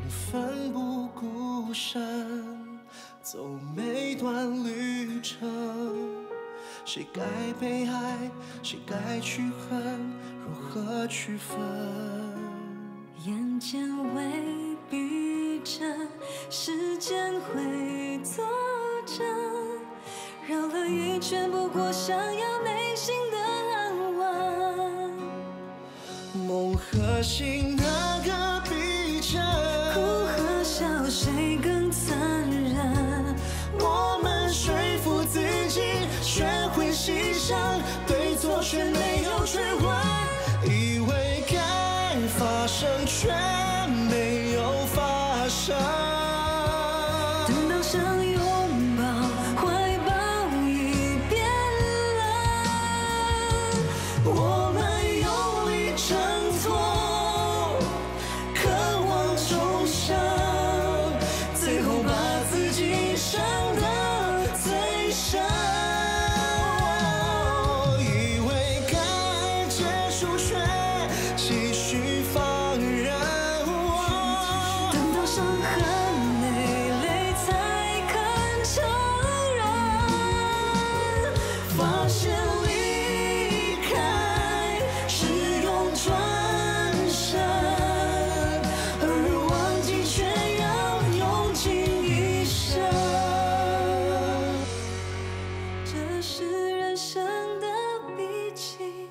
奋不顾身，走每段旅程。谁该被爱，谁该去恨，如何区分？眼前未必真，时间会作证。绕了一圈，不过想要内心的安稳。梦和醒哪个比真？哭和笑谁更残忍？我们说服自己，学会欣赏，对错却没有追问，以为该发生却没有发生。等到想拥抱，怀抱已变冷。我们用力挣脱，渴望重生，最后把自己伤得最深。以为该结束，却继续放任。等到伤痕累累才肯承认，发现离开是用转身，而忘记却要用尽一生。这是人生的必经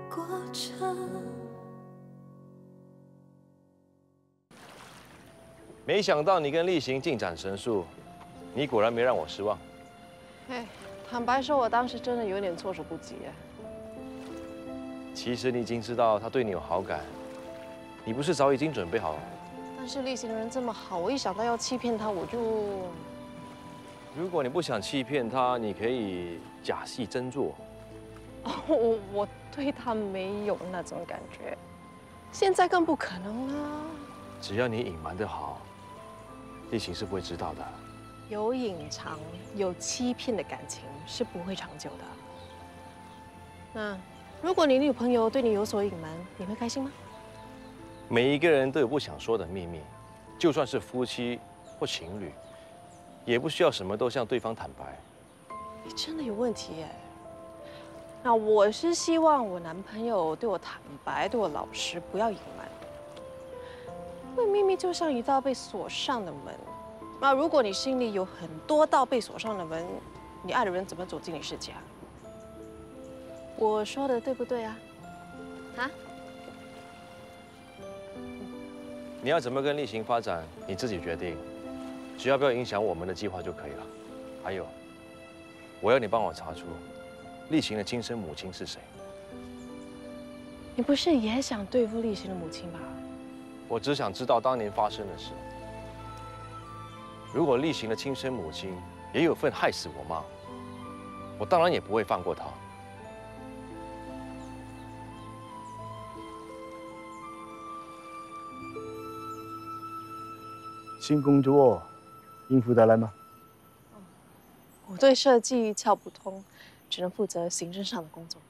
过程。没想到你跟例行进展神速，你果然没让我失望。哎，坦白说，我当时真的有点措手不及哎。其实你已经知道他对你有好感，你不是早已经准备好了？但是例行人这么好，我一想到要欺骗他，我就……如果你不想欺骗他，你可以假戏真做。我对他没有那种感觉，现在更不可能啦。只要你隐瞒得好，例行是不会知道的。有隐藏、有欺骗的感情是不会长久的。那如果你女朋友对你有所隐瞒，你会开心吗？每一个人都有不想说的秘密，就算是夫妻或情侣，也不需要什么都向对方坦白。你真的有问题耶。那我是希望我男朋友对我坦白，对我老实，不要隐瞒。因为秘密就像一道被锁上的门。那如果你心里有很多道被锁上的门，你爱的人怎么走进你世界啊？我说的对不对啊？啊？你要怎么跟例行发展，你自己决定，只要不要影响我们的计划就可以了。还有，我要你帮我查出例行的亲生母亲是谁。你不是也想对付例行的母亲吧？我只想知道当年发生的事。如果例行的亲生母亲也有份害死我妈，我当然也不会放过她。新工作应付得来吗？我对设计一窍不通，只能负责行政上的工作。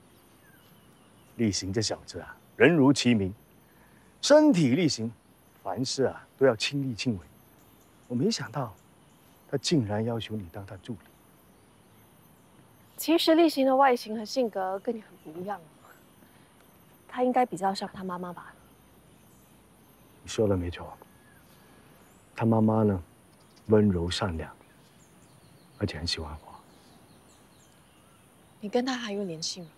例行这小子啊，人如其名，身体力行，凡事啊都要亲力亲为。我没想到，他竟然要求你当他助理。其实例行的外形和性格跟你很不一样，他应该比较像他妈妈吧？你说的没错，他妈妈呢，温柔善良，而且很喜欢花。你跟他还有联系吗？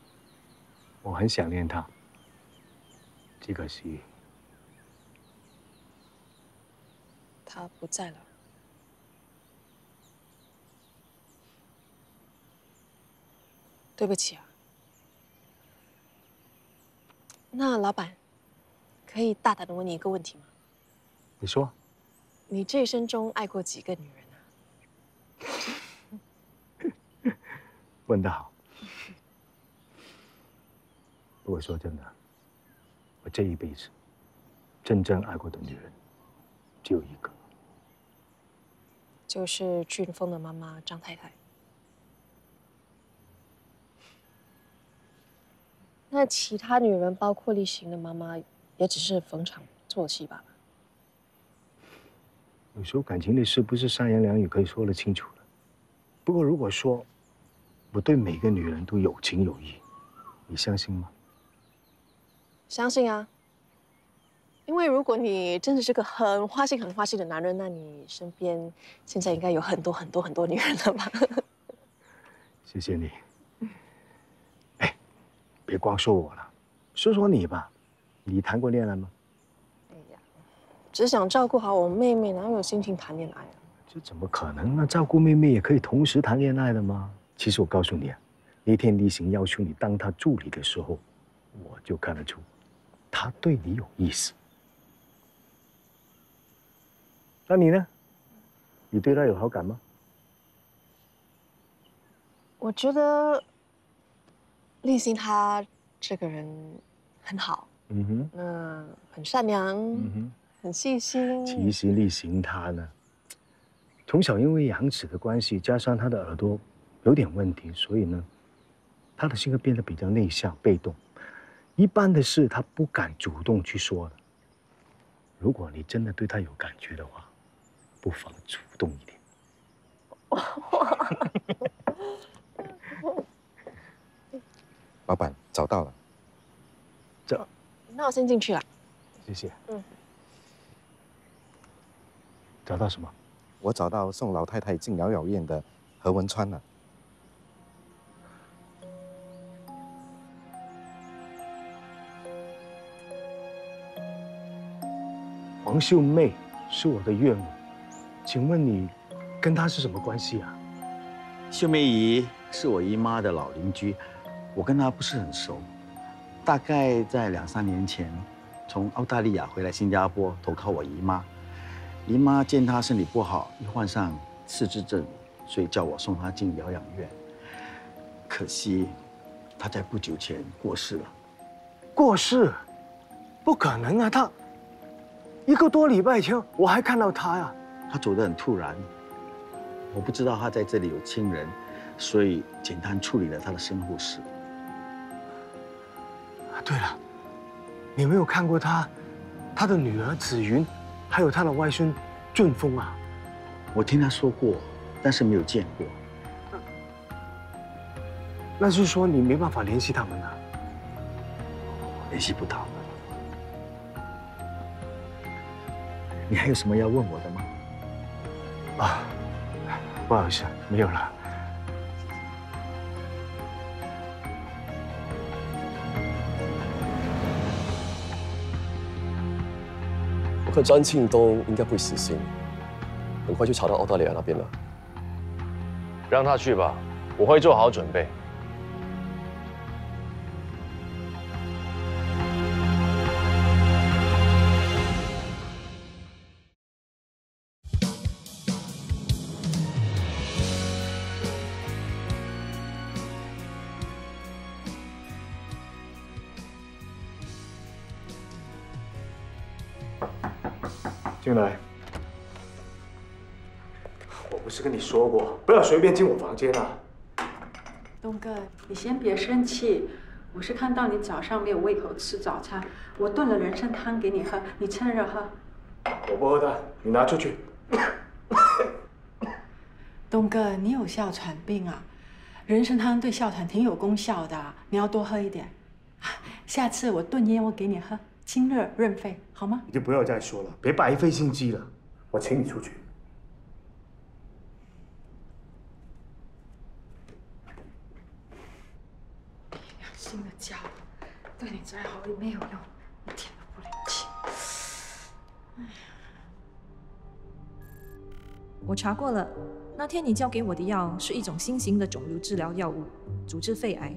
我很想念他，只可惜他不在了。对不起啊。那老板，可以大胆的问你一个问题吗？你说，你这一生中爱过几个女人啊？问得好。不过说真的，我这一辈子真正爱过的女人只有一个，就是俊峰的妈妈张太太。那其他女人，包括例行的妈妈，也只是逢场作戏罢了。有时候感情的事不是三言两语可以说得清楚的。不过如果说我对每个女人都有情有义，你相信吗？相信啊。因为如果你真的是个很花心的男人，那你身边现在应该有很多女人了吧？谢谢你。哎，别光说我了，说说你吧，你谈过恋爱吗？哎呀，只想照顾好我妹妹，哪有心情谈恋爱啊？这怎么可能呢？照顾妹妹也可以同时谈恋爱的吗？其实我告诉你啊，那天例行要求你当他助理的时候，我就看得出，他对你有意思。那你呢？你对他有好感吗？我觉得立新他这个人很好，很善良，很细心。其实立行他呢，从小因为牙齿的关系，加上他的耳朵有点问题，所以呢，他的性格变得比较内向、被动。一般的事他不敢主动去说的。如果你真的对他有感觉的话，不妨主动一点。老板找到了。那我先进去了。谢谢。找到什么？我找到送老太太进疗养院的何文川了。黄秀妹是我的岳母，请问你跟她是什么关系啊？秀梅姨是我姨妈的老邻居，我跟她不是很熟。大概在2、3年前，从澳大利亚回来新加坡投靠我姨妈。姨妈见她身体不好，又患上失智症，所以叫我送她进疗养院。可惜，她在不久前过世了。过世？不可能啊！她1个多礼拜前我还看到她呀。她走得很突然，我不知道她在这里有亲人，所以简单处理了她的身后事。对了，你有没有看过她的女儿紫云，还有她的外孙俊峰啊？我听她说过，但是没有见过。那是说你没办法联系他们啊？联系不到。你还有什么要问我的吗？啊，不好意思，没有了。我看张庆东应该不会死心，很快就查到澳大利亚那边了。让他去吧，我会做好准备。进来。我不是跟你说过，不要随便进我房间啊！东哥，你先别生气，我是看到你早上没有胃口吃早餐，我炖了人参汤给你喝，你趁热喝。我不喝汤，你拿出去。东哥，你有哮喘病啊？人参汤对哮喘挺有功效的，你要多喝一点。下次我炖燕窝给你喝，清热润肺，好吗？你就不要再说了，别白费心机了。我请你出去。新的家对你再好也没有用，一点都不灵气。我查过了，那天你交给我的药是一种新型的肿瘤治疗药物，主治肺癌。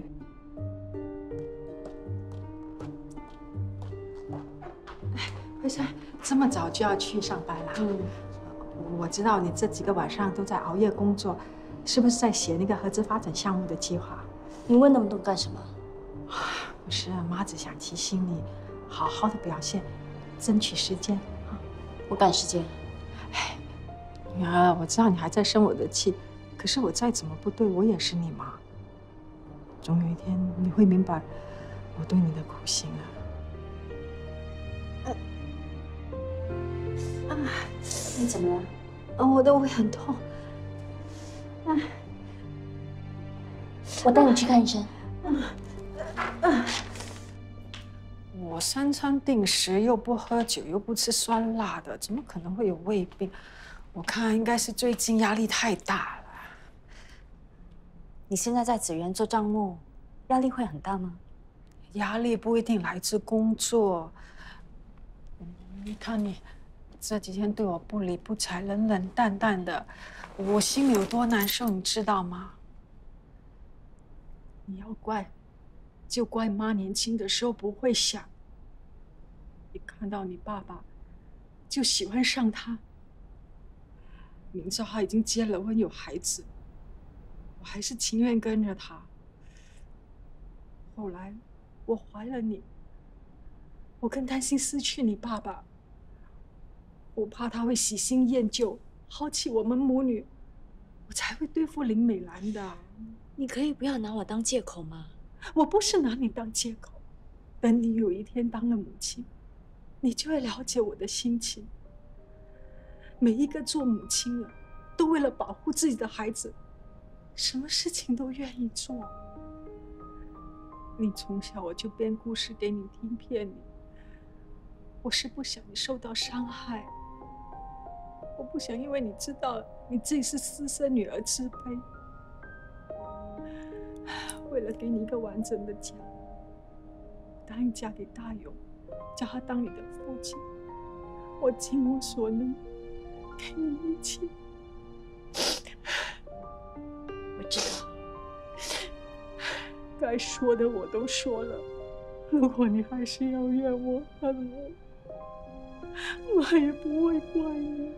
慧珊，这么早就要去上班了？我知道你这几个晚上都在熬夜工作，是不是在写那个合资发展项目的计划？你问那么多干什么？不是，妈只想提醒你，好好的表现，争取时间啊。我赶时间。哎，女儿，我知道你还在生我的气，可是我再怎么不对，我也是你妈。总有一天你会明白我对你的苦心啊。你怎么了？我的胃很痛。我带你去看医生。我3餐定时，又不喝酒，又不吃酸辣的，怎么可能会有胃病？我看应该是最近压力太大了。你现在在紫园做账目，压力会很大吗？压力不一定来自工作。你看你这几天对我不理不睬、冷冷淡淡的，我心里有多难受，你知道吗？你要怪，就怪妈年轻的时候不会想。一看到你爸爸，就喜欢上他。明知道他已经结了婚有孩子，我还是情愿跟着他。后来我怀了你，我更担心失去你爸爸，我怕他会喜新厌旧，抛弃我们母女，我才会对付林美兰的。你可以不要拿我当借口吗？我不是拿你当借口，等你有一天当了母亲，你就会了解我的心情。每一个做母亲的，都为了保护自己的孩子，什么事情都愿意做。你从小我就编故事给你听，骗你，我是不想你受到伤害，我不想因为你知道你自己是私生女而自卑。为了给你一个完整的家，我答应嫁给大勇，叫他当你的父亲，我尽我所能给你一切。我知道，该说的我都说了，如果你还是要怨我恨我，妈也不会怪你。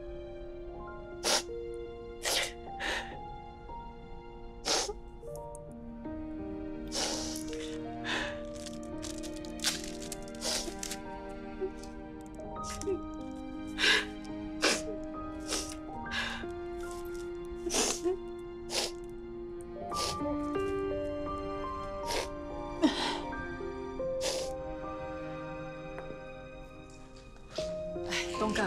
东哥，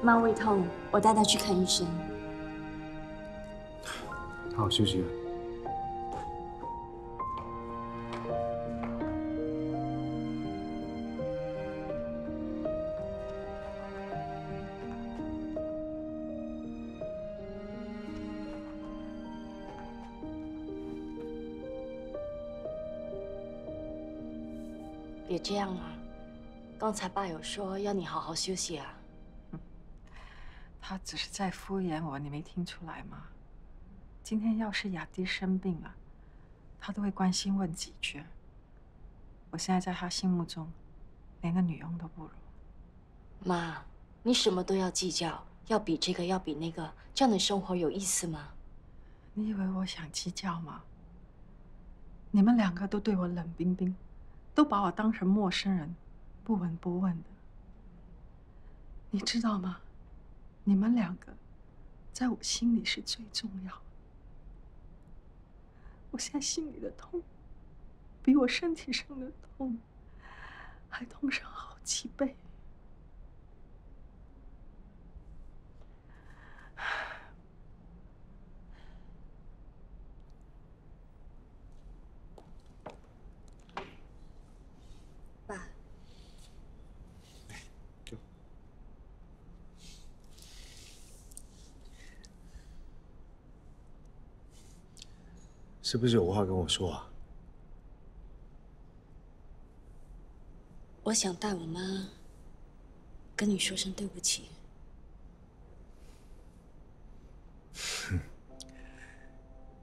妈胃痛，我带她去看医生。好好休息了。别这样啊！刚才爸有说要你好好休息啊。他只是在敷衍我，你没听出来吗？今天要是雅迪生病了，他都会关心问几句。我现在在他心目中，连个女佣都不如。妈，你什么都要计较，要比这个，要比那个，这样的生活有意思吗？你以为我想计较吗？你们2个都对我冷冰冰，都把我当成陌生人，不闻不问的。你知道吗？你们2个，在我心里是最重要的。我现在心里的痛，比我身体上的痛还痛上好几倍。爸，是不是有话跟我说啊？我想带我妈跟你说声对不起。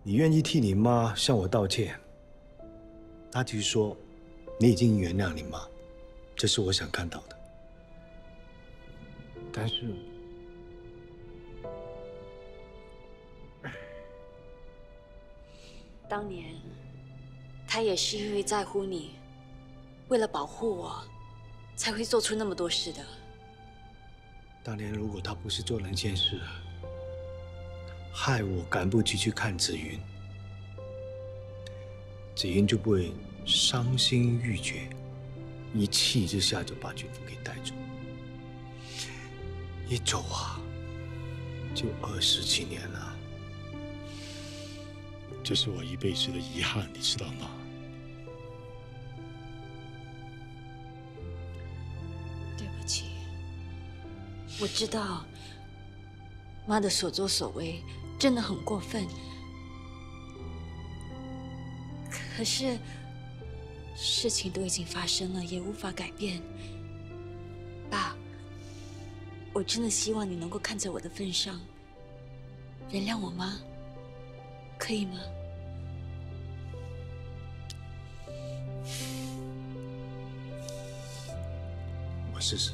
你愿意替你妈向我道歉，那就是说你已经原谅你妈，这是我想看到的。但是，当年，他也是因为在乎你，为了保护我，才会做出那么多事的。当年如果他不是做那件事，害我赶不及去看紫云，紫云就不会伤心欲绝，一气之下就把君父给带走。一走啊，就20几年了，这是我一辈子的遗憾，你知道吗？对不起，我知道妈的所作所为真的很过分，可是事情都已经发生了，也无法改变。爸，我真的希望你能够看在我的份上，原谅我妈，可以吗？我试试。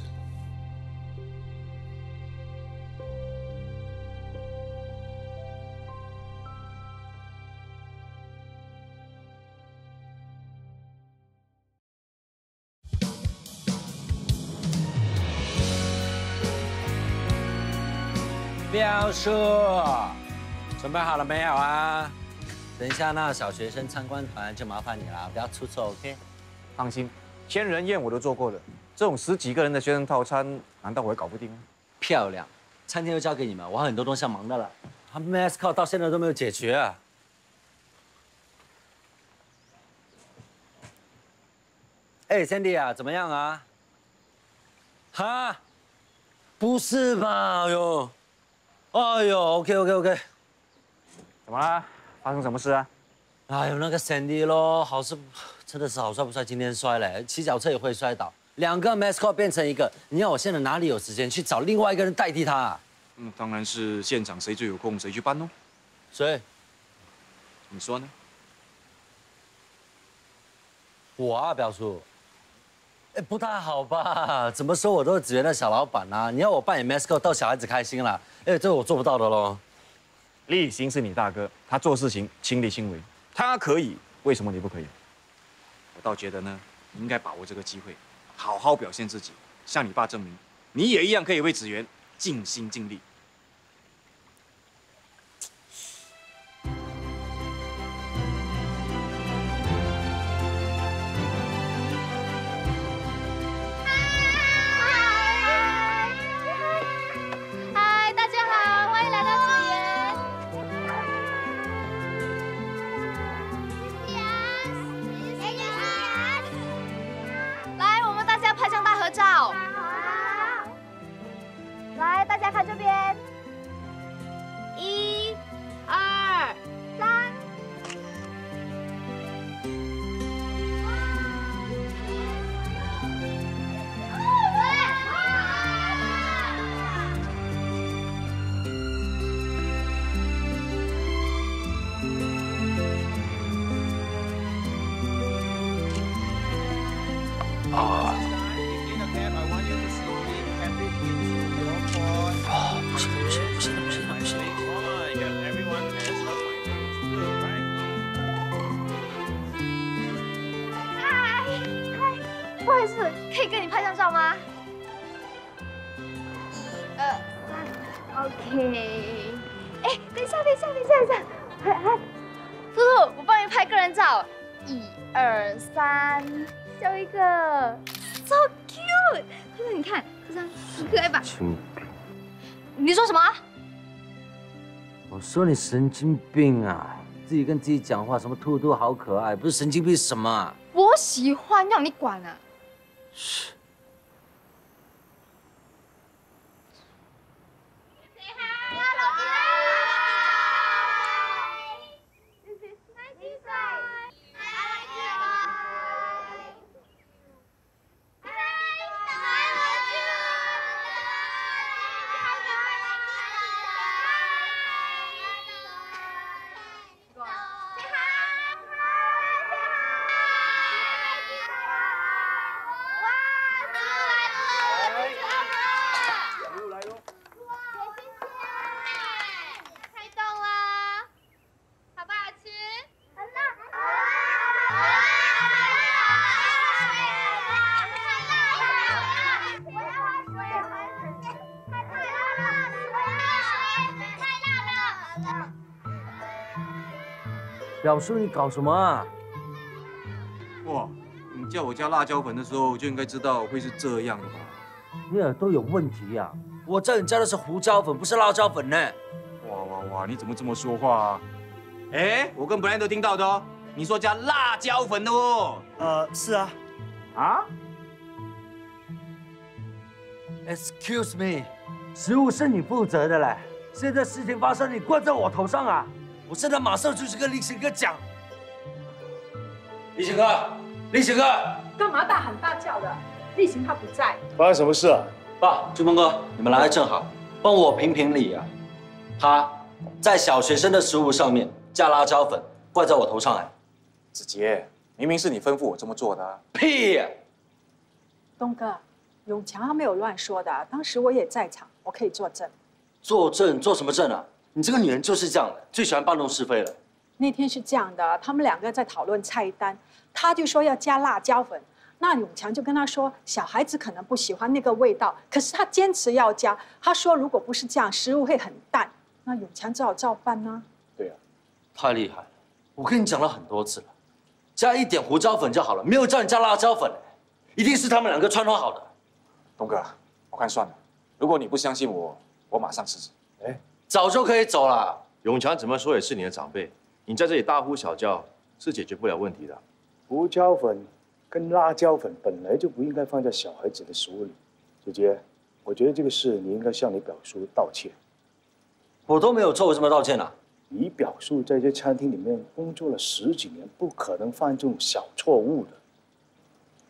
表叔，准备好了没有啊？等一下那小学生参观团就麻烦你了，不要出错 ，OK？ 放心，千人宴我都做过了，这种10几个人的学生套餐，难道我会搞不定吗？漂亮，餐厅就交给你们，我还有很多东西要忙的了。他们 mascot 到现在都没有解决啊。哎 ，Sandy 啊，怎么样啊？哈？不是吧？哎呦！哎呦 ，OK， 怎么啦？发生什么事啊？哎呦，那个 Sandy 咯，真的是好帅不帅？今天摔嘞，骑脚车也会摔倒，2个 mascot 变成1个，你要我现在哪里有时间去找另外一个人代替他啊？当然是现场谁最有空谁去搬喽。谁？你说呢？我啊，表叔。哎，不太好吧？怎么说我都是只觉得小老板啊，你要我扮演 mascot 逗小孩子开心啦，哎，这我做不到的喽。立行是你大哥，他做事情亲力亲为，他可以，为什么你不可以？我倒觉得呢，你应该把握这个机会，好好表现自己，向你爸证明，你也一样可以为子源尽心尽力。来，大家看这边，1、2、3。不好意思，可以跟你拍张照吗？OK。哎，等一下，来，叔叔，我帮你拍个人照，1、2、3，笑一个 ，so cute。叔叔，你看这张很可爱吧？你说什么？我说你神经病啊！自己跟自己讲话，什么兔兔好可爱，不是神经病是什么啊？我喜欢，让你管啊！嘘。表叔，你搞什么啊？哇，你叫我加辣椒粉的时候就应该知道会是这样的吧？你耳朵有问题呀！我叫你加的是胡椒粉，不是辣椒粉呢。哇，你怎么这么说话啊？哎，我跟 Brian 都听到的哦，你说加辣椒粉的哦。是啊。啊 ？Excuse me， 食物是你负责的嘞。现在事情发生，你怪在我头上啊！我现在马上就去跟立行哥讲。立行哥，立行哥，干嘛大喊大叫的？立行他不在。发生什么事啊？爸，俊峰哥，你们来的正好，帮我评评理啊！他在小学生的食物上面加辣椒粉，怪在我头上来。子杰，明明是你吩咐我这么做的啊！屁呀！东哥，永强他没有乱说的，当时我也在场，我可以作证。作证？做什么证啊？你这个女人就是这样的，最喜欢搬弄是非了。那天是这样的，他们两个在讨论菜单，他就说要加辣椒粉。那永强就跟他说，小孩子可能不喜欢那个味道，可是他坚持要加。他说，如果不是这样，食物会很淡。那永强只好照办呢。对啊，太厉害了！我跟你讲了很多次了，加一点胡椒粉就好了，没有叫你加辣椒粉。一定是他们两个串通好的。东哥，我看算了，如果你不相信我，我马上辞职。哎，早就可以走了。永强怎么说也是你的长辈，你在这里大呼小叫是解决不了问题的。胡椒粉跟辣椒粉本来就不应该放在小孩子的食物里。姐姐，我觉得这个事你应该向你表叔道歉。我都没有错，为什么要道歉啊？你表叔在这餐厅里面工作了10几年，不可能犯这种小错误的。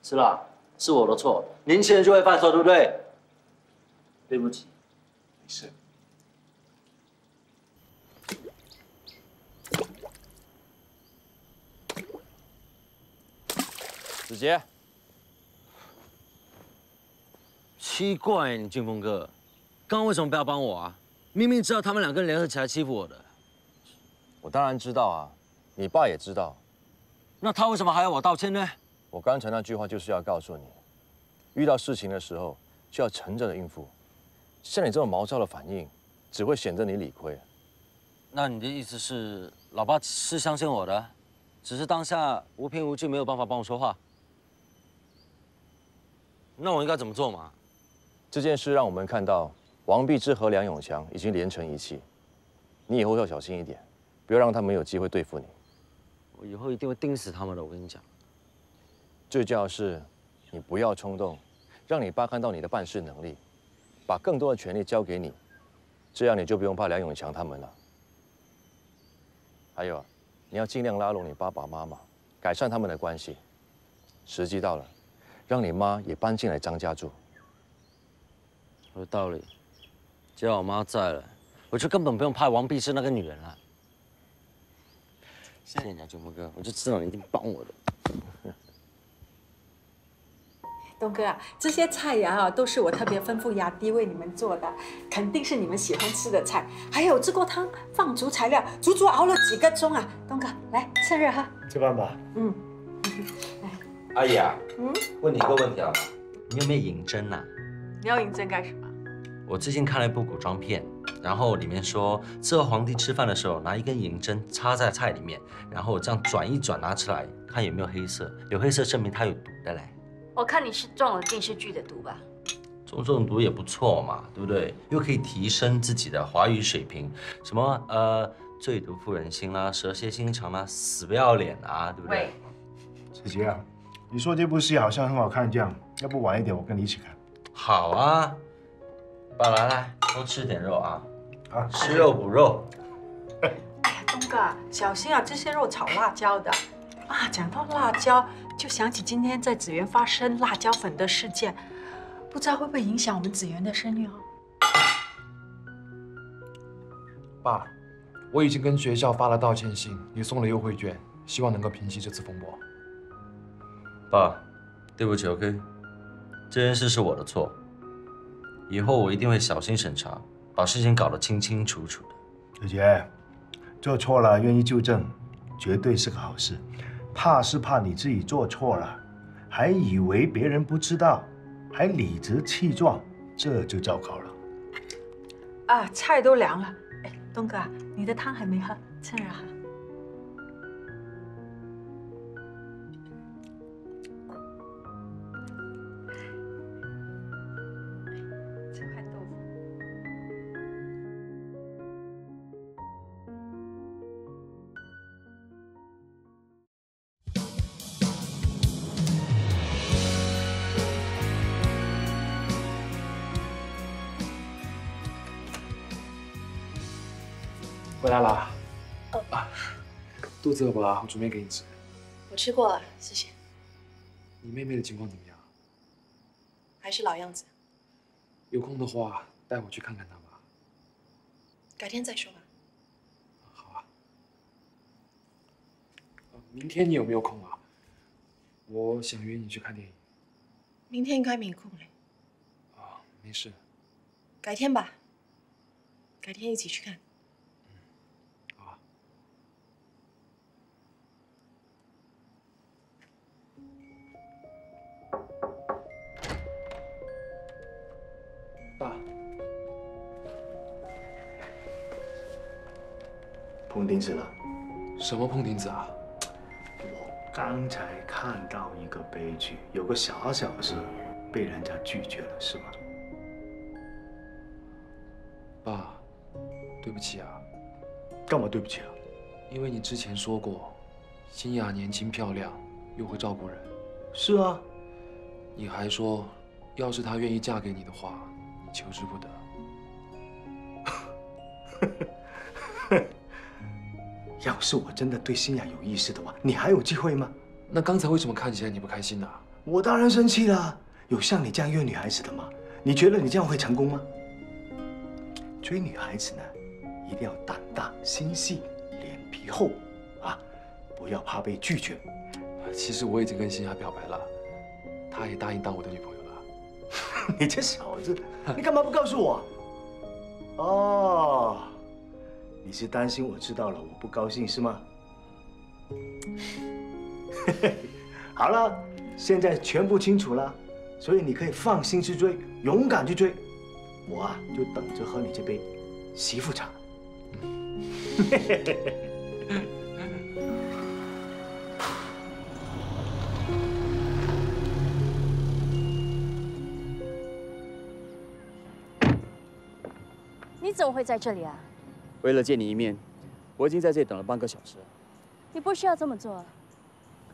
是啦，是我的错，年轻人就会犯错，对不对？对不起。没事。子杰，奇怪，你俊峰哥，刚刚为什么不要帮我啊？明明知道他们两个人联合起来欺负我的。我当然知道啊，你爸也知道。那他为什么还要我道歉呢？我刚才那句话就是要告诉你，遇到事情的时候就要沉着的应付。像你这种毛躁的反应，只会显得你理亏。那你的意思是，老爸是相信我的，只是当下无凭无据，没有办法帮我说话。那我应该怎么做嘛？这件事让我们看到王碧芝和梁永强已经连成一气，你以后要小心一点，不要让他们有机会对付你。我以后一定会盯死他们的，我跟你讲。最重要的是，你不要冲动，让你爸看到你的办事能力，把更多的权力交给你，这样你就不用怕梁永强他们了。还有，你要尽量拉拢你爸爸妈妈，改善他们的关系。时机到了，让你妈也搬进来张家住。有道理。只要我妈在了，我就根本不用怕王碧芝那个女人了。谢谢你啊，俊峰哥，我就知道你一定帮我的。东哥啊，这些菜呀都是我特别吩咐雅迪为你们做的，肯定是你们喜欢吃的菜。还有这锅汤放足材料，足足熬了几个钟啊！东哥，来趁热喝。吃饭吧。嗯。阿姨啊，问你一个问题啊，你有没有银针啊？你要银针干什么？我最近看了一部古装片，然后里面说，伺候皇帝吃饭的时候，拿一根银针插在菜里面，然后这样转一转，拿出来看有没有黑色，有黑色证明它有毒的嘞。我看你是中了电视剧的毒吧？中这种毒也不错嘛，对不对？又可以提升自己的华语水平，什么最毒妇人心啦，蛇蝎心肠啦，死不要脸啊，对不对？子杰啊，你说这部戏好像很好看，这样，要不晚一点我跟你一起看？好啊，爸来，多吃点肉啊，啊，吃肉补肉。哎呀，东哥，小心啊，这些肉炒辣椒的。啊，讲到辣椒，就想起今天在紫园发生辣椒粉的事件，不知道会不会影响我们紫园的声誉哦。爸，我已经跟学校发了道歉信，也送了优惠券，希望能够平息这次风波。爸，对不起 ，OK， 这件事是我的错，以后我一定会小心审查，把事情搞得清清楚楚的。子杰，做错了愿意纠正，绝对是个好事。怕是怕你自己做错了，还以为别人不知道，还理直气壮，这就糟糕了。啊，菜都凉了。哎，东哥，你的汤还没喝，趁热喝。这块豆腐。回来啦。哦啊，肚子饿不啦？我准备给你吃。我吃过了，谢谢。你妹妹的情况怎么样？还是老样子，有空的话带我去看看她吧。改天再说吧。好啊。明天你有没有空啊？我想约你去看电影。明天应该没空嘞。啊，没事。改天吧。改天一起去看。好啊。爸。碰钉子了。什么碰钉子啊？我刚才看到一个悲剧，有个小事被人家拒绝了，是吗？爸，对不起啊。干嘛对不起啊？因为你之前说过，新雅年轻漂亮，又会照顾人。是啊。你还说，要是她愿意嫁给你的话，你求之不得。要是我真的对新雅有意思的话，你还有机会吗？那刚才为什么看起来你不开心呢？我当然生气了。有像你这样约女孩子的吗？你觉得你这样会成功吗？追女孩子呢，一定要胆大心细，脸皮厚啊，不要怕被拒绝。其实我已经跟新雅表白了，她也答应当我的女朋友了。你这小子，你干嘛不告诉我？哦，你是担心我知道了我不高兴是吗？好了，现在全部清楚了，所以你可以放心去追，勇敢去追。我啊，就等着喝你这杯媳妇茶。你怎么会在这里啊？为了见你一面，我已经在这里等了半个小时了。你不需要这么做。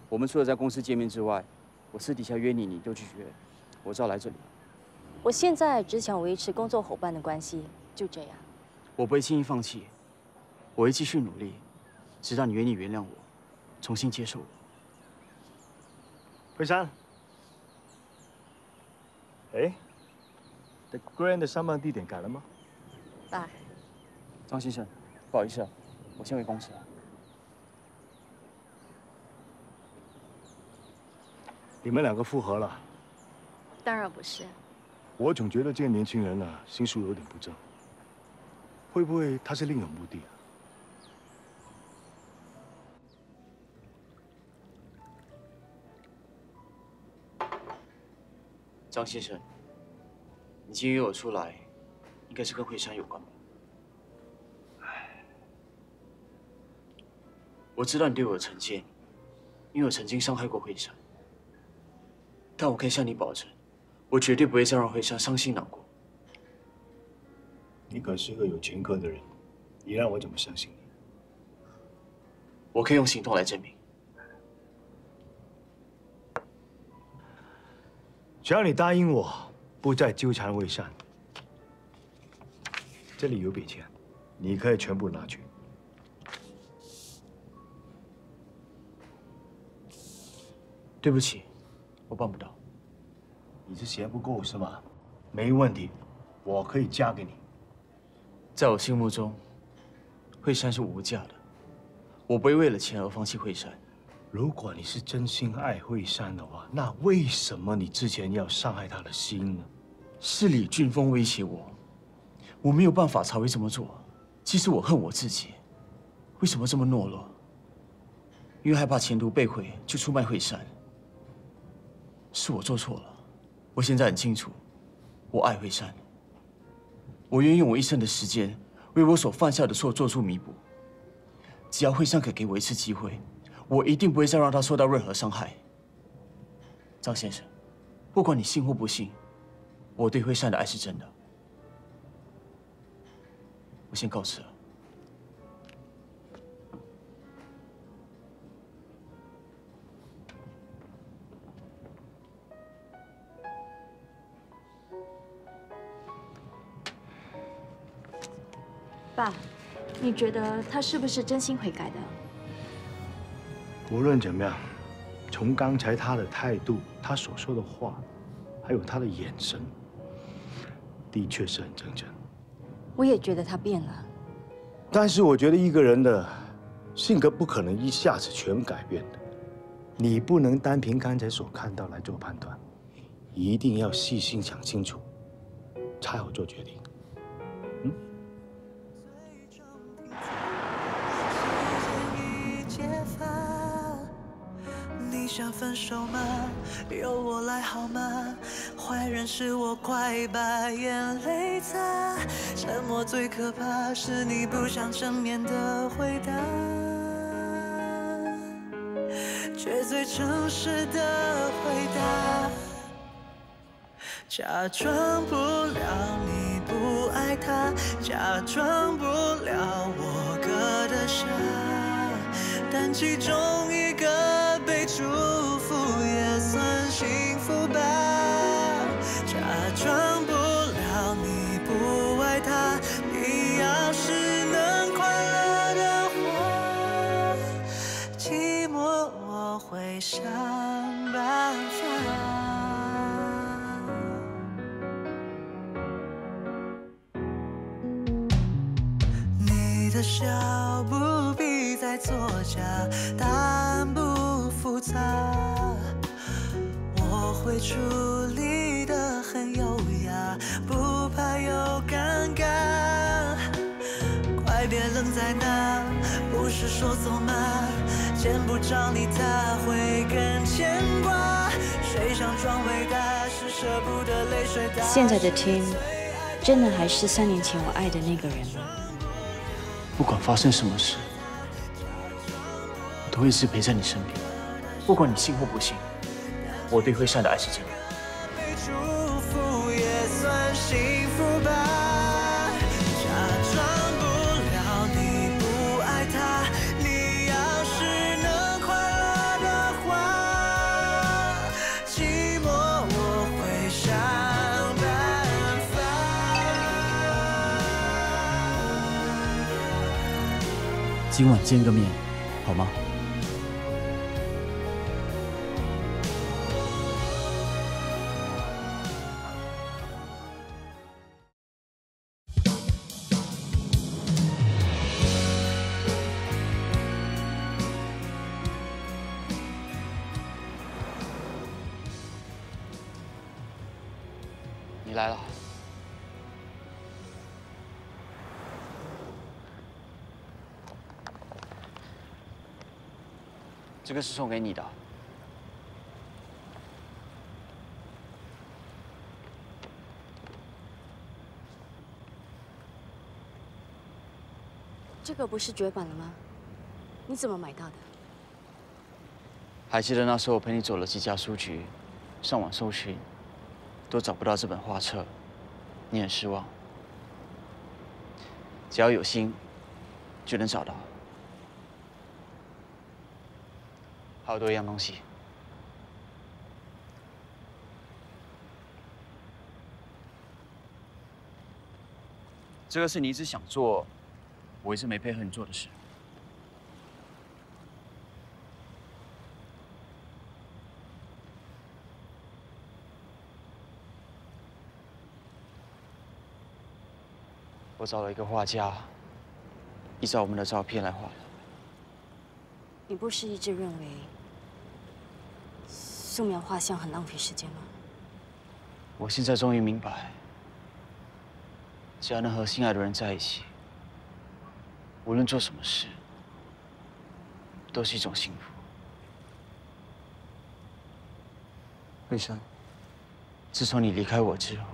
我们除了在公司见面之外，我私底下约你，你就拒绝，我只好来这里。我现在只想维持工作伙伴的关系，就这样。我不会轻易放弃，我会继续努力，直到你愿意原谅我，重新接受我。慧珊，哎 ，The Grand 的上班地点改了吗？爸，张先生，不好意思啊，我先回公司了。你们两个复合了？当然不是。我总觉得这个年轻人啊，心术有点不正。会不会他是另有目的啊？张先生，你今天约我出来，应该是跟慧珊有关吧？我知道你对我有成见，因为我曾经伤害过慧珊。但我可以向你保证，我绝对不会再让慧珊伤心难过。你可是个有前科的人，你让我怎么相信你？我可以用行动来证明。只要你答应我，不再纠缠慧珊，这里有笔钱，你可以全部拿去。对不起，我办不到。你是嫌不够是吗？没问题，我可以嫁给你。在我心目中，慧珊是无价的，我不会为了钱而放弃慧珊。如果你是真心爱慧珊的话，那为什么你之前要伤害她的心呢？是李俊峰威胁我，我没有办法才会这么做。其实我恨我自己，为什么这么懦弱？因为害怕前途被毁，就出卖慧珊。是我做错了，我现在很清楚，我爱慧珊。我愿意用我一生的时间，为我所犯下的错做出弥补。只要慧珊肯给我一次机会，我一定不会再让她受到任何伤害。张先生，不管你信或不信，我对慧珊的爱是真的。我先告辞了。爸，你觉得他是不是真心悔改的？无论怎么样，从刚才他的态度、他所说的话，还有他的眼神，的确是很真诚。我也觉得他变了。但是我觉得一个人的性格不可能一下子全改变的，你不能单凭刚才所看到来做判断，一定要细心想清楚，才好做决定。你想分手吗？由我来好吗？坏人是我，快把眼泪擦。沉默最可怕，是你不想正面的回答，却最诚实的回答。假装不了你不爱他，假装不了我割得下，但其中一个被祝福也算幸福吧。假装不了你不爱他，你要是能快乐的话，寂寞我会想办法。你的笑不必再作假，答案不复杂，我会处理得很优雅，不怕有尴尬。快别愣在那，不是说走吗？见不着你他会更牵挂，谁想装伟大，是舍不得泪水打。现在的 Tim 真的还是3年前我爱的那个人吗？不管发生什么事，我都会一直陪在你身边。不管你信或不信，我对惠善的爱是真的。被祝福也算幸福吧。假装不了你不爱他，你要是能快乐的话，寂寞我会想办法。今晚见个面，好吗？你来了。这个是送给你的。这个不是绝版了吗？你怎么买到的？还记得那时候我陪你走了几家书局，上网搜寻，都找不到这本画册，你很失望。只要有心，就能找到。还有多一样东西。这个是你一直想做，我一直没配合你做的事。我找了一个画家，依照我们的照片来画的。你不是一直认为素描画像很浪费时间吗？我现在终于明白，只要能和心爱的人在一起，无论做什么事，都是一种幸福。惠山，自从你离开我之后，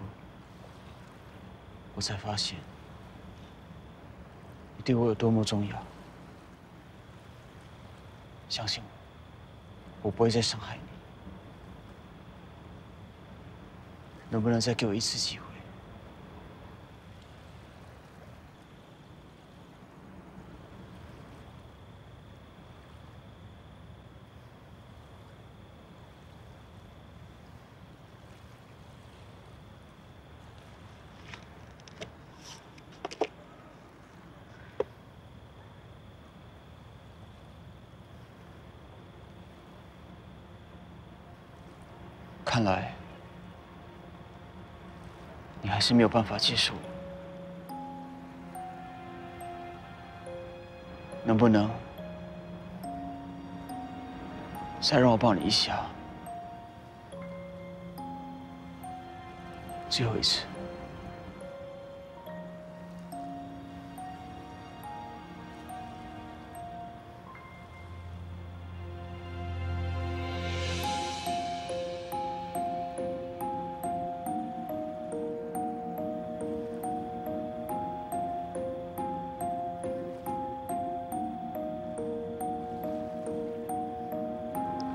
我才发现你对我有多么重要。相信我，我不会再伤害你。能不能再给我一次机会？看来，你还是没有办法接受我。能不能再让我抱你一下？最后一次。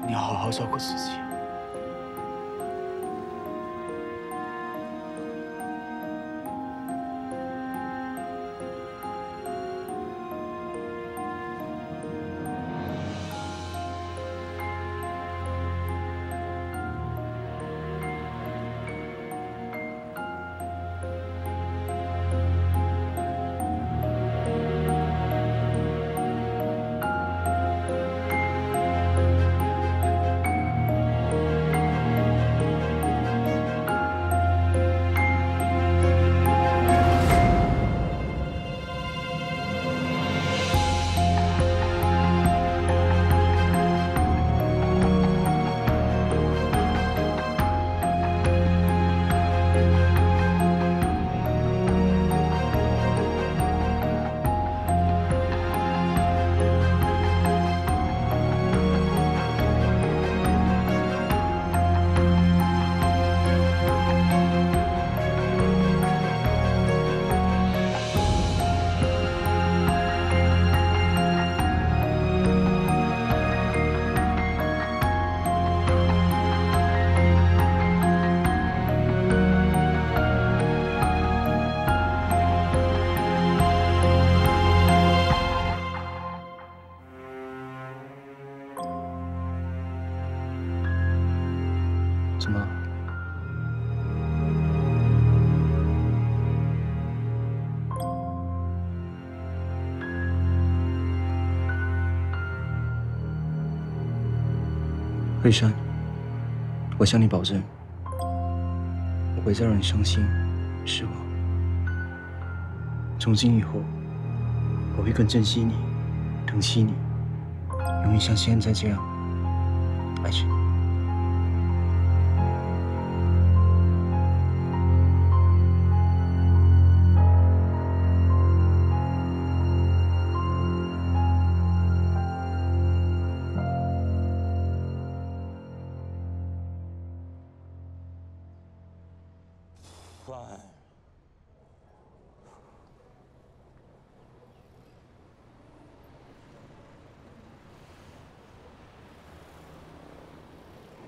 你要好好照顾自己。怎么了？慧珊，我向你保证，我不会再让你伤心、失望。从今以后，我会更珍惜你、疼惜你，永远像现在这样爱着你。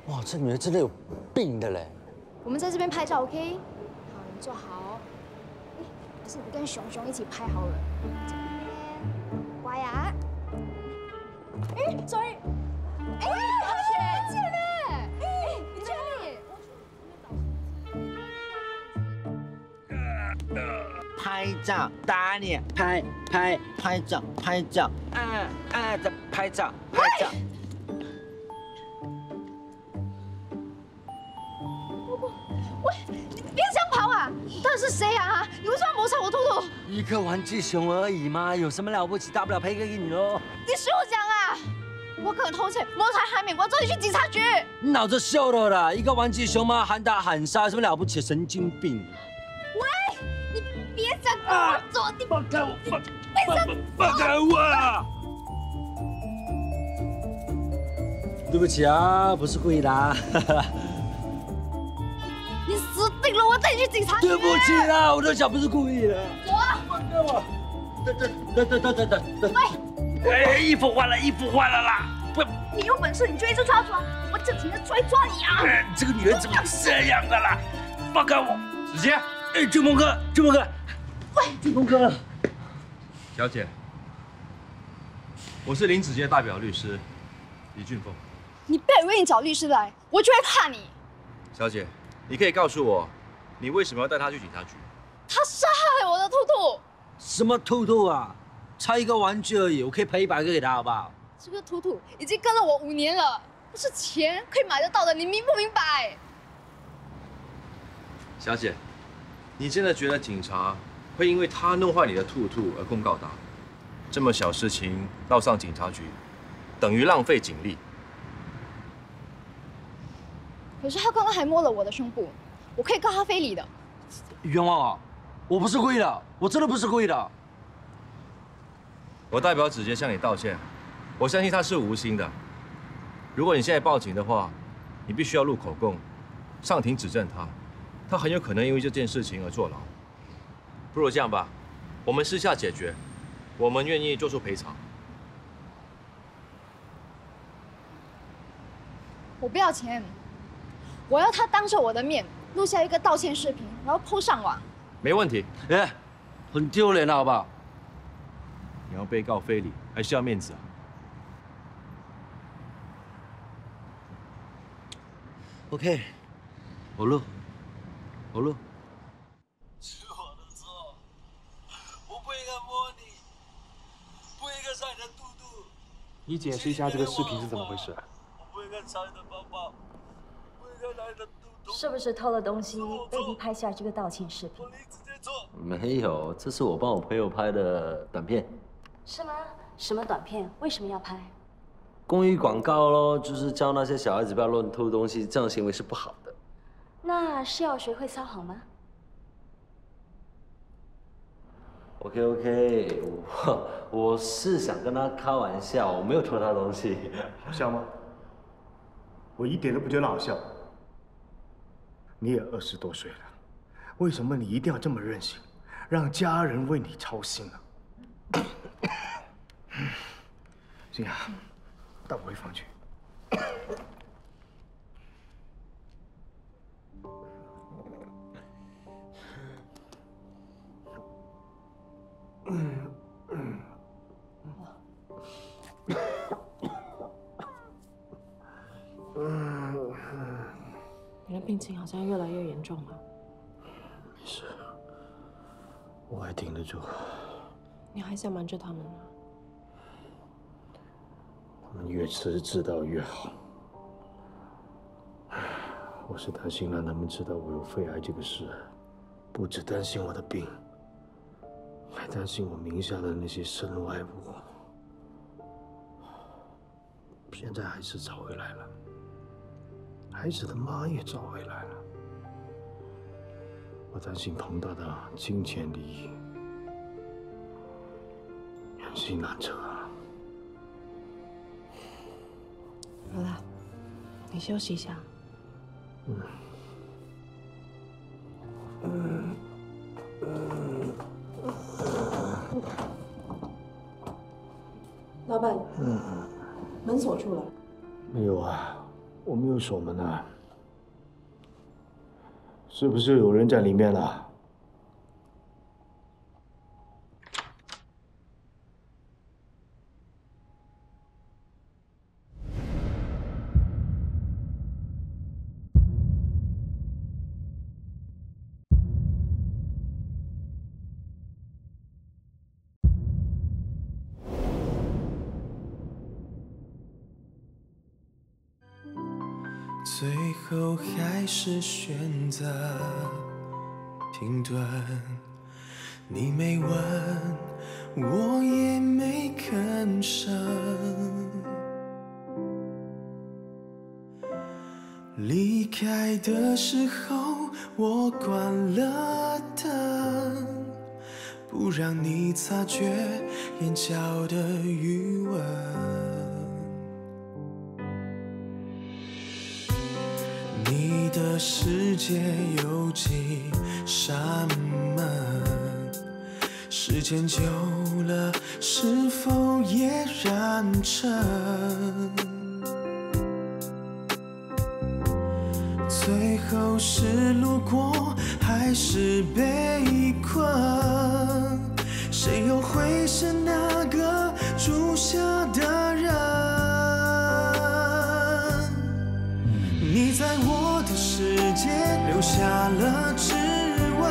哇，这女人真的有病的嘞！我们在这边拍照 ，OK？ 好，你坐好。哎，还是你跟熊熊一起拍好了。这边，乖呀。哎，sorry。哎，同学，见了。哎，你在哪里？拍照打脸，拍照，的拍照。喂，你别想跑啊！到底是谁啊？你为什么要谋杀我兔兔？一颗玩具熊而已嘛，有什么了不起？大不了赔给你喽。你输我讲啊！我可能偷窃，谋财害命，我要抓你去警察局。你脑子秀了啦！一个玩具熊嘛，喊打喊杀，有什么了不起？神经病！喂，你别想跟我走！你放开我！放开我！对不起啊，不是故意的啊。你死定了！我带你去警察局。对不起啦，我的脚不是故意的。走啊！放开我！等。哎，衣服换了啦！不，你有本事你就一直抓住啊！我这几天抓你啊！这个女人怎么这样的啦？放开我！子杰，哎，俊峰哥，喂，俊峰哥，小姐，我是林子杰代表律师李俊峰。你不要以为你找律师来，我就会怕你。小姐，你可以告诉我，你为什么要带他去警察局？他杀害我的兔兔。什么兔兔啊？差一个玩具而已，我可以赔100个给他，好不好？这个兔兔已经跟了我5年了，不是钱可以买得到的，你明不明白？小姐，你真的觉得警察会因为他弄坏你的兔兔而控告他？这么小事情闹上警察局，等于浪费警力。可是他刚刚还摸了我的胸部，我可以告他非礼的。冤枉啊！我不是故意的，我真的不是故意的。我代表子杰向你道歉，我相信他是无心的。如果你现在报警的话，你必须要录口供，上庭指证他，他很有可能因为这件事情而坐牢。不如这样吧，我们私下解决，我们愿意做出赔偿。我不要钱，我要他当着我的面录下一个道歉视频，然后PO上网。没问题。哎，很丢脸的好不好？你要被告非礼，还是要面子啊？ OK， 我录。是我的错，我不应该摸你，不应该上你的肚肚。你解释一下这个视频是怎么回事？我不应该查你的包包，不应该拿你的肚肚。是不是偷了东西被逼拍下这个道歉视频？没有，这是我帮我朋友拍的短片。是吗？什么短片？为什么要拍？ 公益广告咯，就是教那些小孩子不要乱偷东西，这样行为是不好的。那是要学会撒谎吗 ？OK， 我是想跟他开玩笑，我没有偷他东西。好笑吗？我一点都不觉得好笑。你也20多岁了，为什么你一定要这么任性，让家人为你操心呢？静雅。 带我回房去。你的病情好像越来越严重了。没事，我还挺得住。你还想瞒着他们吗？ 他们越迟知道越好。我是担心让他们知道我有肺癌这个事，不只担心我的病，还担心我名下的那些身外物。现在孩子找回来了，孩子的妈也找回来了。我担心庞大的金钱利益，人心难测啊。 好了，你休息一下。老板，门锁住了。没有啊，我没有锁门啊。是不是有人在里面啊？ 最后还是选择停顿，你没问，我也没吭声。离开的时候，我关了灯，不让你察觉眼角的余温。 你的世界有几扇门？时间久了，是否也染成？最后是路过，还是被困？谁又会是那个住下的人？ 你在我的世界留下了指纹，